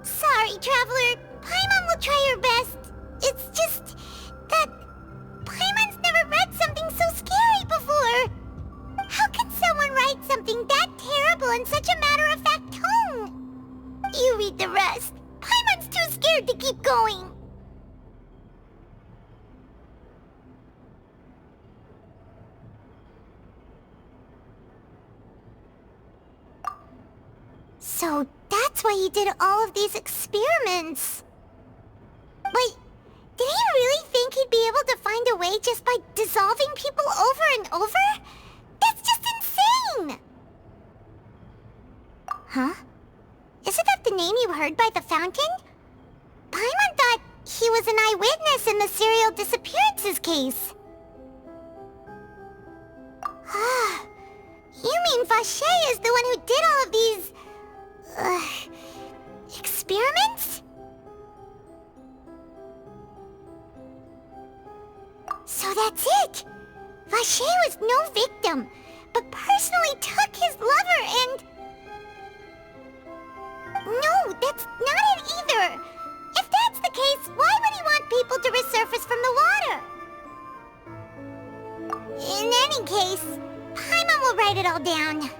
Sorry, Traveler. Paimon will try her best. It's just that Paimon's never read something so scary before. How can someone write something that terrible in such a matter-of-fact tone? You read the rest. Paimon's too scared to keep going. So that's why he did all of these experiments. Wait, did he really think he'd be able to find a way just by dissolving people over and over? That's just insane! Huh? Isn't that the name you heard by the fountain? Paimon thought he was an eyewitness in the serial disappearances case. You mean Vache is the one who did all of these... experiments? So that's it! Vache was no victim, but personally took his lover and... No, that's not it either! If that's the case, why would he want people to resurface from the water? In any case, Paimon will write it all down.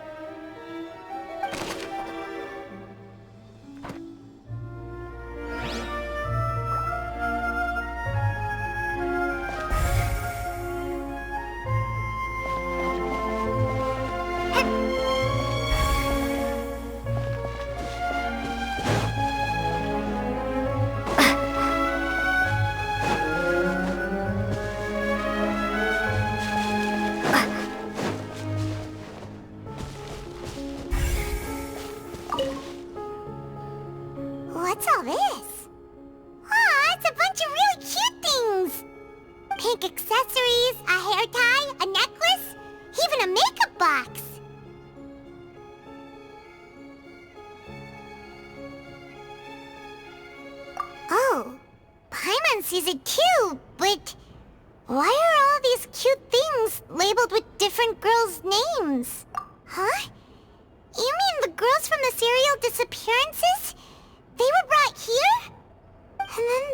What's all this? Aw, it's a bunch of really cute things! Pink accessories, a hair tie, a necklace, even a makeup box! Oh, Paimon sees it too, but why are all these cute things labeled with different girls' names? Huh? You mean the girls from the serial disappearances? They were brought here? And then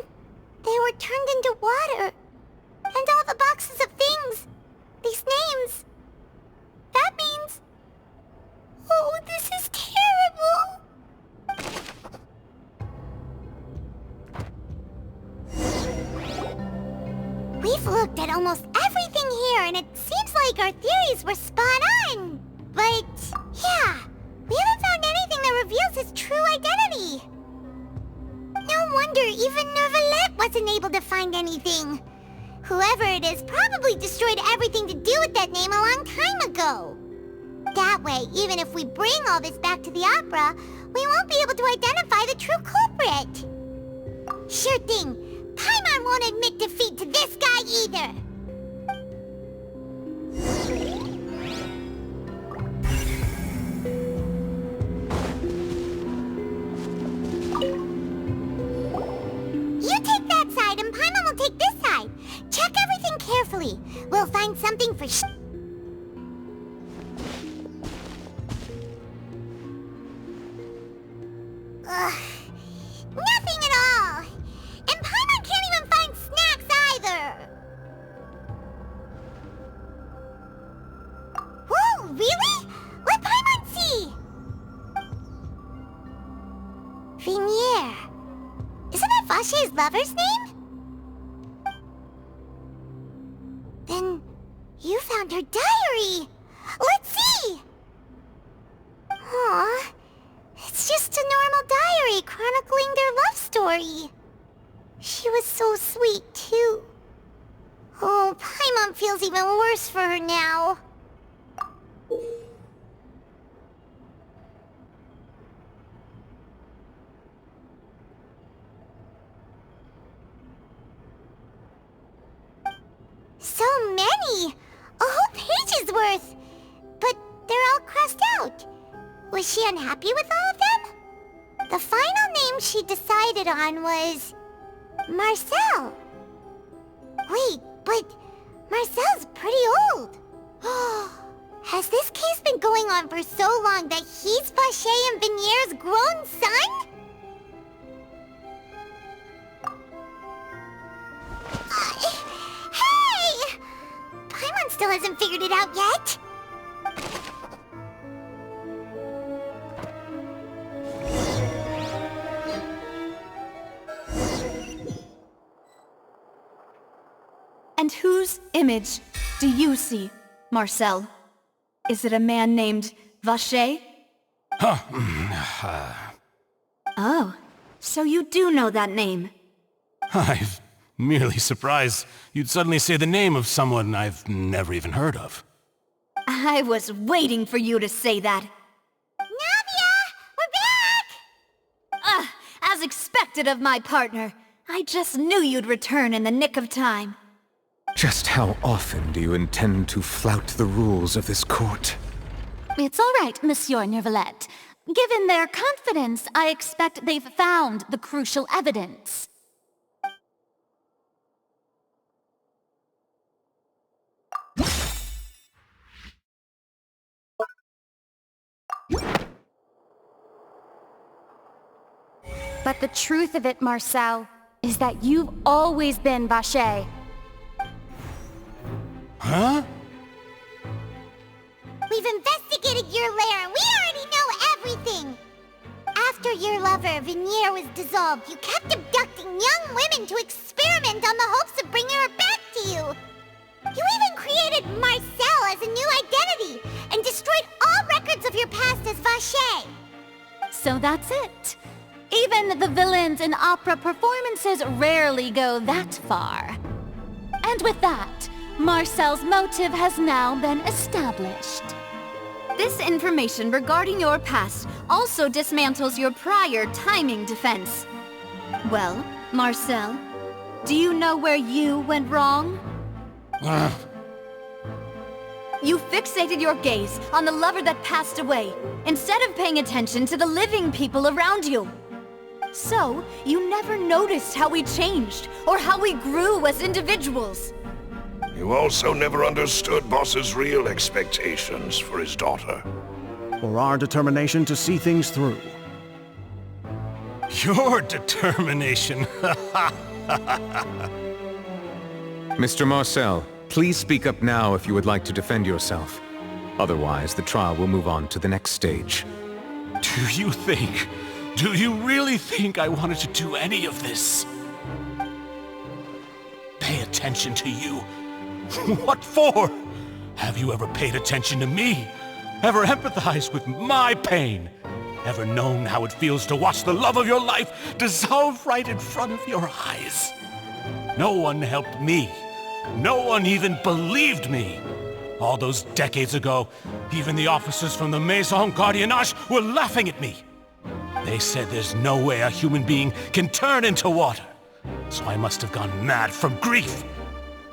they were turned into water. And all the boxes of things. These names. That means... Oh, this is terrible. We've looked at almost everything here, and it seems like our theories were spot on. But, yeah, we haven't found anything that reveals his true identity. No wonder even Neuvillette wasn't able to find anything. Whoever it is probably destroyed everything to do with that name a long time ago. That way, even if we bring all this back to the opera, we won't be able to identify the true culprit. Sure thing. Paimon won't admit defeat to this guy either. You take that side and Paimon will take this side. Check everything carefully. We'll find something for sure. Nothing at all. And Paimon can't even find snacks either. Whoa, really? Let Paimon see. Vinier. Isn't that Vache's lover's name? Then you found her diary. Let's see. Aw, it's just a normal diary chronicling their love story. She was so sweet, too. Oh, Paimon feels even worse for her now. So many! A whole page's worth! But they're all crossed out. Was she unhappy with all of them? The final name she decided on was... Marcel. Wait, but Marcel's pretty old. Has this case been going on for so long that he's Vache and Vinier's grown son? still hasn't figured it out yet? And whose image do you see, Marcel? Is it a man named Vacher? Oh, so you do know that name. I'm merely surprised you'd suddenly say the name of someone I've never even heard of. I was waiting for you to say that. Navia! We're back! As expected of my partner. I just knew you'd return in the nick of time. Just how often do you intend to flout the rules of this court? It's all right, Monsieur Nervalette. Given their confidence, I expect they've found the crucial evidence. But the truth of it, Marcel, is that you've always been Vacher. Huh? We've investigated your lair and we already know everything! After your lover, Veneer, was dissolved, you kept abducting young women to experiment on the hopes of bringing her back to you! You even created Marcel as a new identity and destroyed all records of your past as Vacher! So that's it. Even the villains in opera performances rarely go that far. And with that, Marcel's motive has now been established. This information regarding your past also dismantles your prior timing defense. Well, Marcel, do you know where you went wrong? You fixated your gaze on the lover that passed away, instead of paying attention to the living people around you. So, you never noticed how we changed, or how we grew as individuals. You also never understood Boss's real expectations for his daughter. Or our determination to see things through. Your determination. Mr. Marcel, please speak up now if you would like to defend yourself. Otherwise, the trial will move on to the next stage. Do you really think I wanted to do any of this? Pay attention to you? What for? Have you ever paid attention to me? Ever empathized with my pain? Ever known how it feels to watch the love of your life dissolve right in front of your eyes? No one helped me. No one even believed me. All those decades ago, even the officers from the Maison Gardiennage were laughing at me. They said there's no way a human being can turn into water. So I must have gone mad from grief.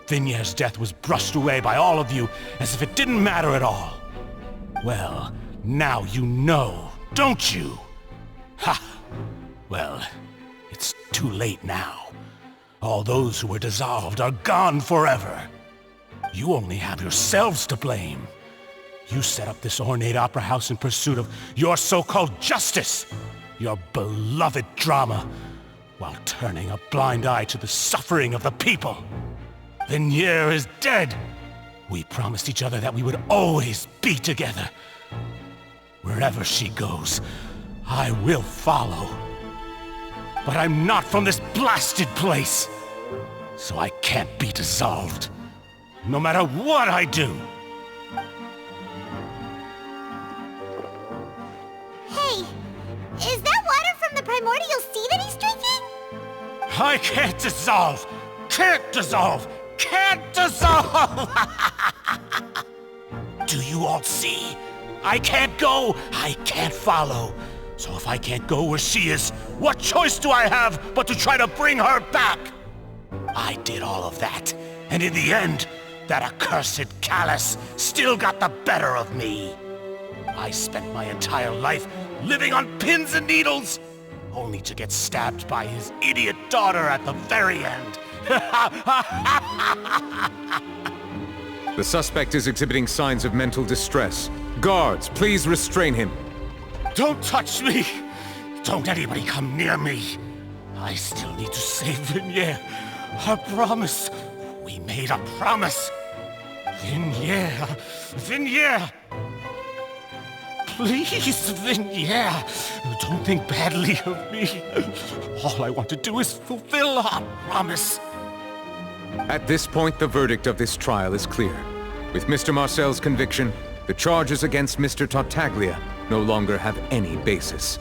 Vignere's death was brushed away by all of you as if it didn't matter at all. Well, now you know, don't you? Ha! Well, it's too late now. All those who were dissolved are gone forever. You only have yourselves to blame. You set up this ornate opera house in pursuit of your so-called justice, your beloved drama, while turning a blind eye to the suffering of the people. Vignere is dead. We promised each other that we would always be together. Wherever she goes, I will follow. But I'm not from this blasted place, so I can't be dissolved, no matter what I do. Hey, is that water from the primordial sea that he's drinking? I can't dissolve! Can't dissolve! Can't dissolve! Do you all see? I can't go! I can't follow! So if I can't go where she is, what choice do I have but to try to bring her back? I did all of that, and in the end, that accursed Callus still got the better of me. I spent my entire life living on pins and needles, only to get stabbed by his idiot daughter at the very end. The suspect is exhibiting signs of mental distress. Guards, please restrain him. Don't touch me! Don't anybody come near me! I still need to save Vignere. Our promise. We made a promise. Vignere! Please, Vignere, don't think badly of me. All I want to do is fulfill our promise. At this point, the verdict of this trial is clear. With Mr. Marcel's conviction, the charges against Mr. Tartaglia no longer have any basis.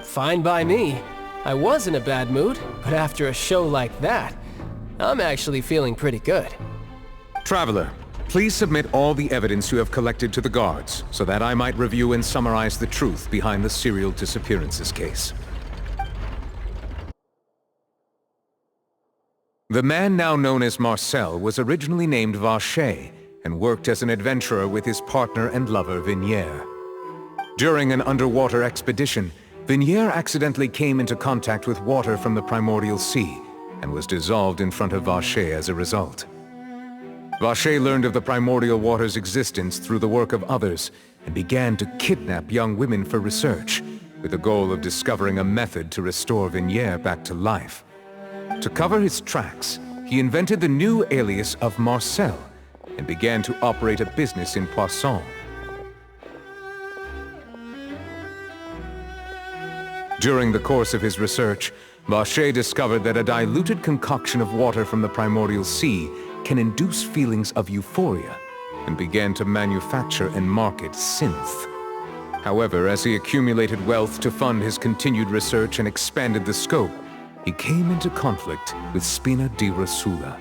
Fine by me. I was in a bad mood, but after a show like that, I'm actually feeling pretty good. Traveler, please submit all the evidence you have collected to the guards, so that I might review and summarize the truth behind the serial disappearances case. The man now known as Marcel was originally named Vacher and worked as an adventurer with his partner and lover Vignere. During an underwater expedition, Vignere accidentally came into contact with water from the primordial sea and was dissolved in front of Vacher as a result. Vacher learned of the primordial water's existence through the work of others and began to kidnap young women for research, with the goal of discovering a method to restore Vignere back to life. To cover his tracks, he invented the new alias of Marcel and began to operate a business in Poisson. During the course of his research, Vacher discovered that a diluted concoction of water from the primordial sea can induce feelings of euphoria, and began to manufacture and market synth. However, as he accumulated wealth to fund his continued research and expanded the scope, he came into conflict with Spina di Rosula.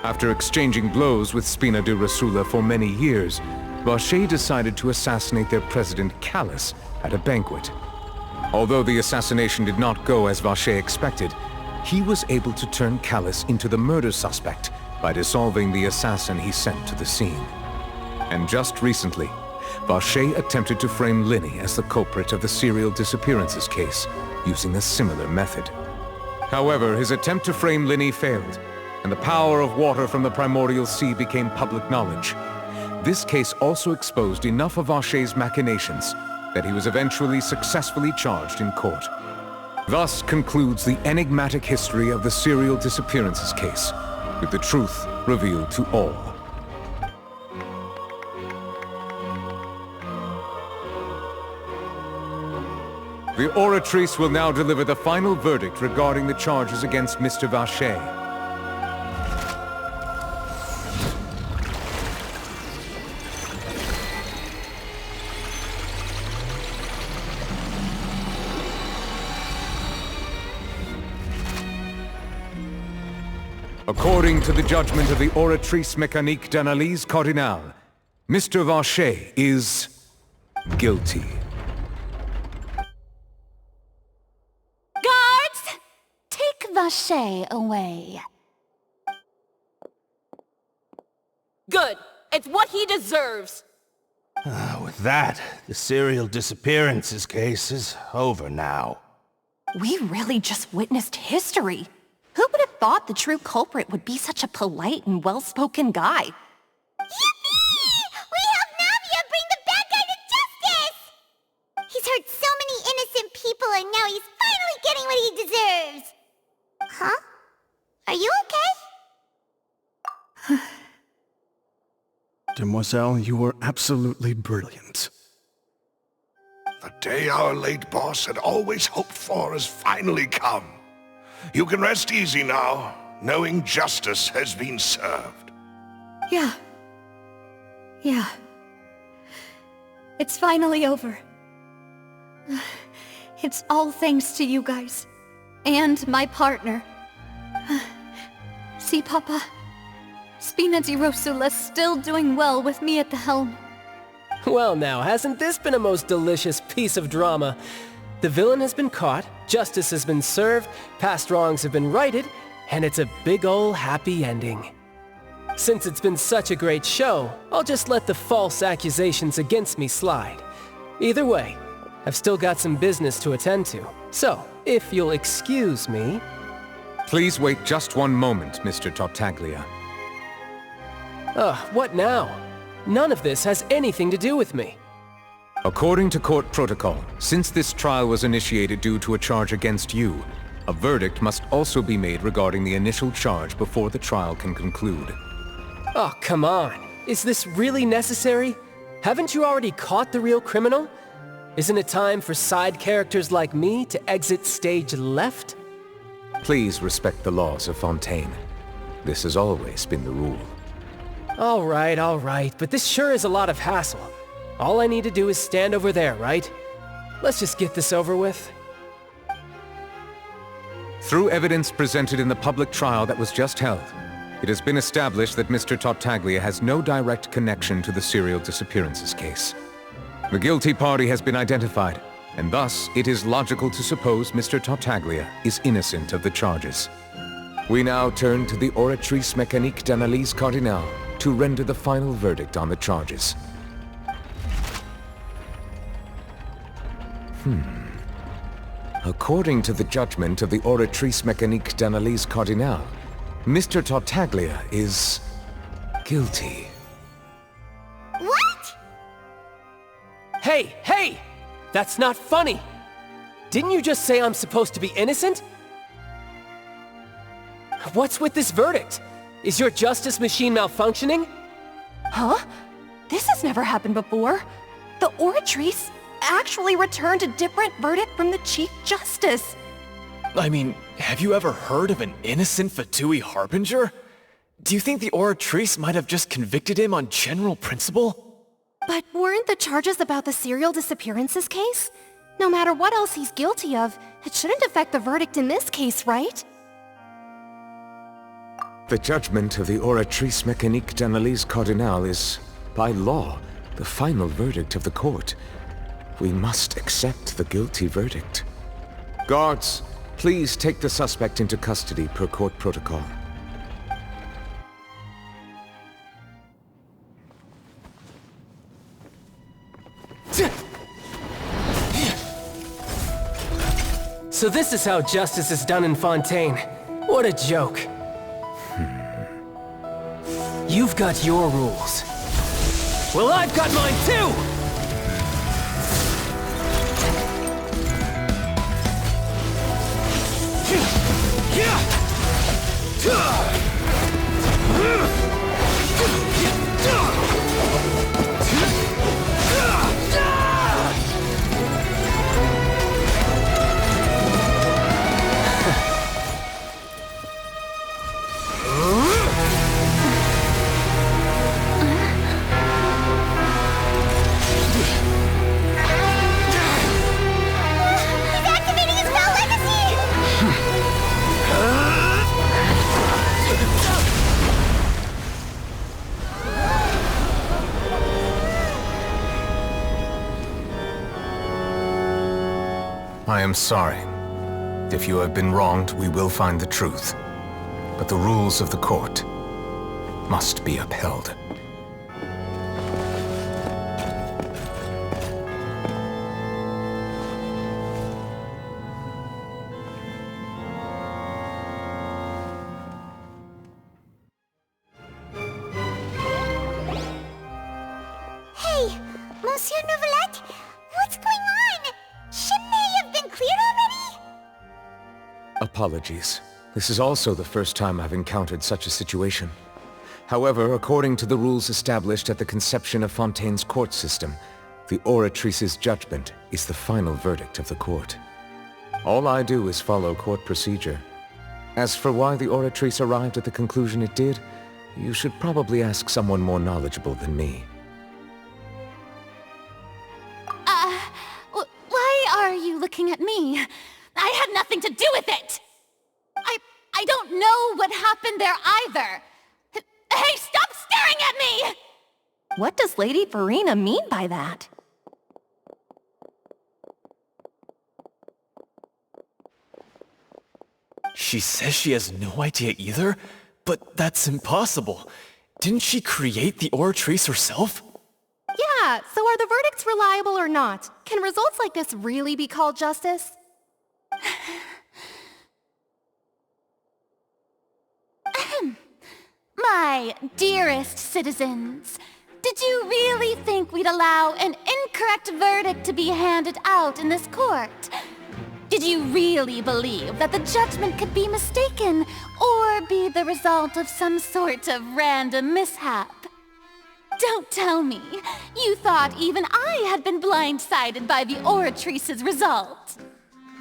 After exchanging blows with Spina di Rosula for many years, Vacher decided to assassinate their president Callus at a banquet. Although the assassination did not go as Vacher expected, he was able to turn Callus into the murder suspect by dissolving the assassin he sent to the scene. And just recently, Vacher attempted to frame Linny as the culprit of the serial disappearances case, using a similar method. However, his attempt to frame Linny failed, and the power of water from the primordial sea became public knowledge. This case also exposed enough of Vacher's machinations that he was eventually successfully charged in court. Thus concludes the enigmatic history of the serial disappearances case, with the truth revealed to all. The Oratrice will now deliver the final verdict regarding the charges against Mr. Vacher. According to the judgment of the Oratrice Mécanique d'Analyse Cardinale, Mr. Vacher is guilty. Guards! Take Vacher away. Good. It's what he deserves. With that, the serial disappearances case is over now. We really just witnessed history. Who would have thought the true culprit would be such a polite and well-spoken guy? Yippee! We helped Navia bring the bad guy to justice! He's hurt so many innocent people and now he's finally getting what he deserves! Huh? Are you okay? Demoiselle, you were absolutely brilliant. The day our late boss had always hoped for has finally come. You can rest easy now, knowing justice has been served. Yeah. It's finally over. It's all thanks to you guys. And my partner. See, Papa? Spina di Rosula's still doing well with me at the helm. Well now, hasn't this been a most delicious piece of drama? The villain has been caught, justice has been served, past wrongs have been righted, and it's a big ol' happy ending. Since it's been such a great show, I'll just let the false accusations against me slide. Either way, I've still got some business to attend to. So, if you'll excuse me... Please wait just one moment, Mr. Tartaglia. What now? None of this has anything to do with me. According to court protocol, since this trial was initiated due to a charge against you, a verdict must also be made regarding the initial charge before the trial can conclude. Oh, come on. Is this really necessary? Haven't you already caught the real criminal? Isn't it time for side characters like me to exit stage left? Please respect the laws of Fontaine. This has always been the rule. All right, but this sure is a lot of hassle. All I need to do is stand over there, right? Let's just get this over with. Through evidence presented in the public trial that was just held, it has been established that Mr. Tartaglia has no direct connection to the serial disappearances case. The guilty party has been identified, and thus it is logical to suppose Mr. Tartaglia is innocent of the charges. We now turn to the Oratrice Mécanique d'Analyse Cardinale to render the final verdict on the charges. According to the judgment of the Oratrice Mécanique d'Analyse Cardinale, Mr. Tartaglia is guilty. What? Hey! That's not funny! Didn't you just say I'm supposed to be innocent? What's with this verdict? Is your justice machine malfunctioning? Huh? This has never happened before. The Oratrice actually returned a different verdict from the Chief Justice. I mean, have you ever heard of an innocent Fatui Harbinger? Do you think the Oratrice might have just convicted him on general principle? But weren't the charges about the serial disappearances case? No matter what else he's guilty of, it shouldn't affect the verdict in this case, right? The judgment of the Oratrice Mécanique d'Analyse Cardinale is, by law, the final verdict of the court. We must accept the guilty verdict. Guards, please take the suspect into custody per court protocol. So this is how justice is done in Fontaine. What a joke. You've got your rules. Well, I've got mine too! He's activating his spell legacy! I am sorry. If you have been wronged, we will find the truth. But the rules of the court must be upheld. Hey, Monsieur Nouvelette, what's going on? Shouldn't they have been cleared already? Apologies. This is also the first time I've encountered such a situation. However, according to the rules established at the conception of Fontaine's court system, the Oratrice's judgment is the final verdict of the court. All I do is follow court procedure. As for why the Oratrice arrived at the conclusion it did, you should probably ask someone more knowledgeable than me. Why are you looking at me? I had nothing to do with it! I don't know what happened there either! Hey, stop staring at me! What does Lady Verena mean by that? She says she has no idea either? But that's impossible. Didn't she create the Oratrice herself? Yeah, so are the verdicts reliable or not? Can results like this really be called justice? My dearest citizens, did you really think we'd allow an incorrect verdict to be handed out in this court? Did you really believe that the judgment could be mistaken or be the result of some sort of random mishap? don't tell me. You thought even I had been blindsided by the Oratrice's result.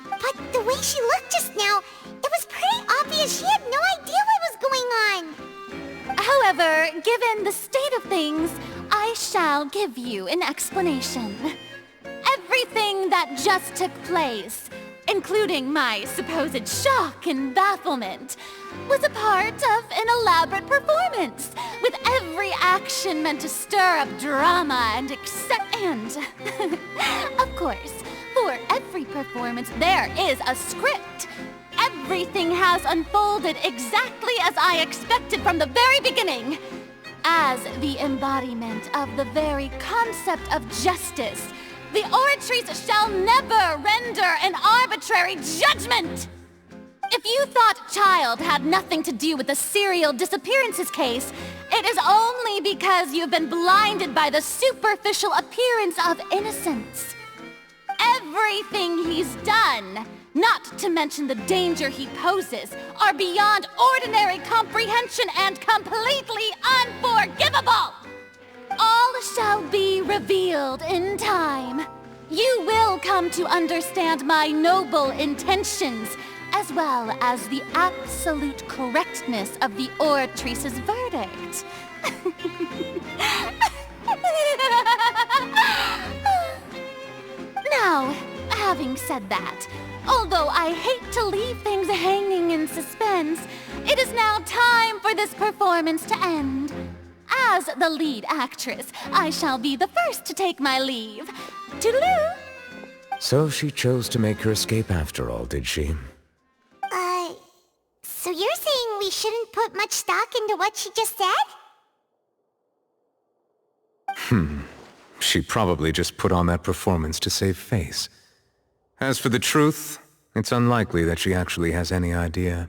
But the way she looked just now, it was pretty obvious she had no idea what was going on. However, given the state of things, I shall give you an explanation. Everything that just took place, including my supposed shock and bafflement, was a part of an elaborate performance, with every action meant to stir up drama and of course, for every performance there is a script. Everything has unfolded exactly as I expected from the very beginning. As the embodiment of the very concept of justice, the Oratrice shall never render an arbitrary judgment! If you thought Child had nothing to do with the serial disappearances case, it is only because you've been blinded by the superficial appearance of innocence. Everything he's done, not to mention the danger he poses, are beyond ordinary comprehension and completely unforgivable! All shall be revealed in time. You will come to understand my noble intentions, as well as the absolute correctness of the Oratrice's verdict. Now, having said that, although I hate to leave things hanging in suspense, it is now time for this performance to end. As the lead actress, I shall be the first to take my leave. Toodaloo! So she chose to make her escape after all, did she? So you're saying we shouldn't put much stock into what she just said? She probably just put on that performance to save face. As for the truth, it's unlikely that she actually has any idea.